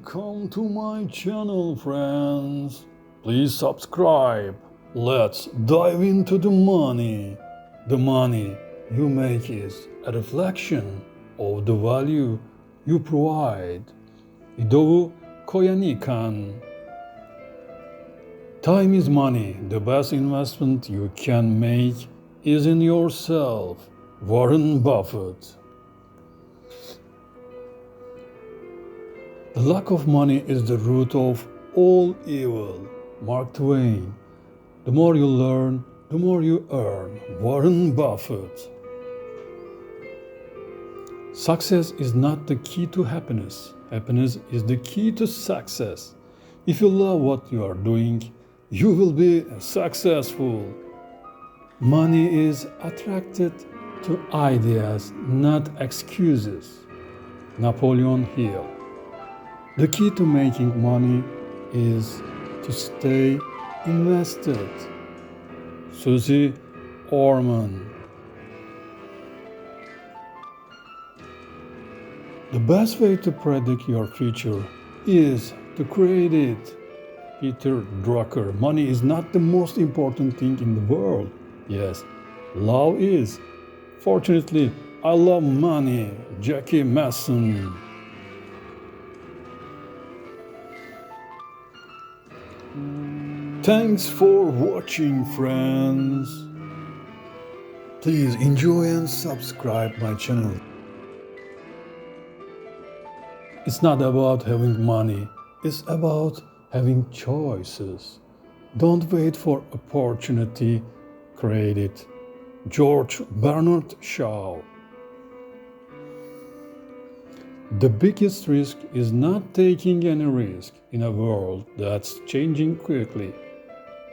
Welcome to my channel, friends. Please subscribe. Let's dive into the money. The money you make is a reflection of the value you provide. İdoğu Koyanikan. Time is money. The best investment you can make is in yourself. Warren Buffett. The lack of money is the root of all evil. Mark Twain. The more you learn, the more you earn. Warren Buffett. Success is not the key to happiness. Happiness is the key to success. If you love what you are doing, you will be successful. Money is attracted to ideas, not excuses. Napoleon Hill. The key to making money is to stay invested. Susie Orman. The best way to predict your future is to create it. Peter Drucker. Money is not the most important thing in the world. Yes, love is. Fortunately, I love money. Jackie Mason. Thanks for watching, friends. Please enjoy and subscribe my channel. It's not about having money, it's about having choices. Don't wait for opportunity, create it. George Bernard Shaw. The biggest risk is not taking any risk in a world that's changing quickly.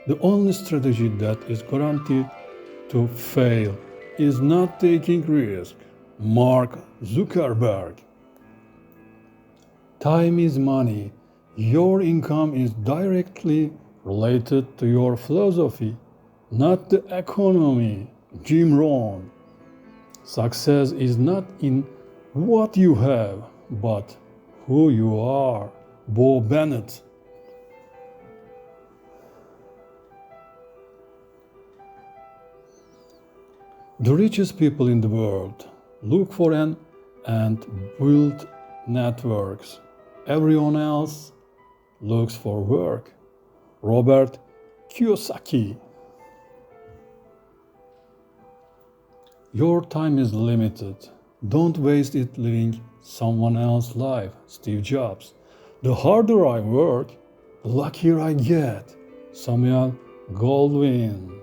The only strategy that is guaranteed to fail is not taking risk. Mark Zuckerberg. Time is money. Your income is directly related to your philosophy, not the economy. Jim Rohn. Success is not in what you have, but who you are. Bo Bennett. The richest people in the world look for and build networks. Everyone else looks for work. Robert Kiyosaki. Your time is limited. Don't waste it living someone else's life. Steve Jobs. The harder I work, the luckier I get. Samuel Goldwyn.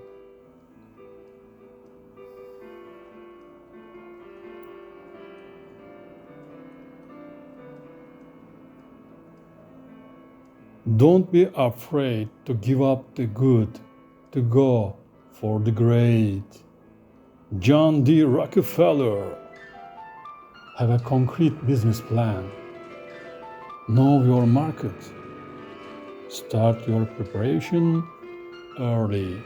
Don't be afraid to give up the good, to go for the great. John D. Rockefeller. Have a concrete business plan. Know your market. Start your preparation early.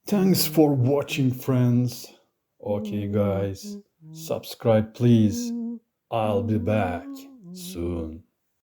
Thanks for watching, friends. Okay, guys, subscribe please. I'll be back soon.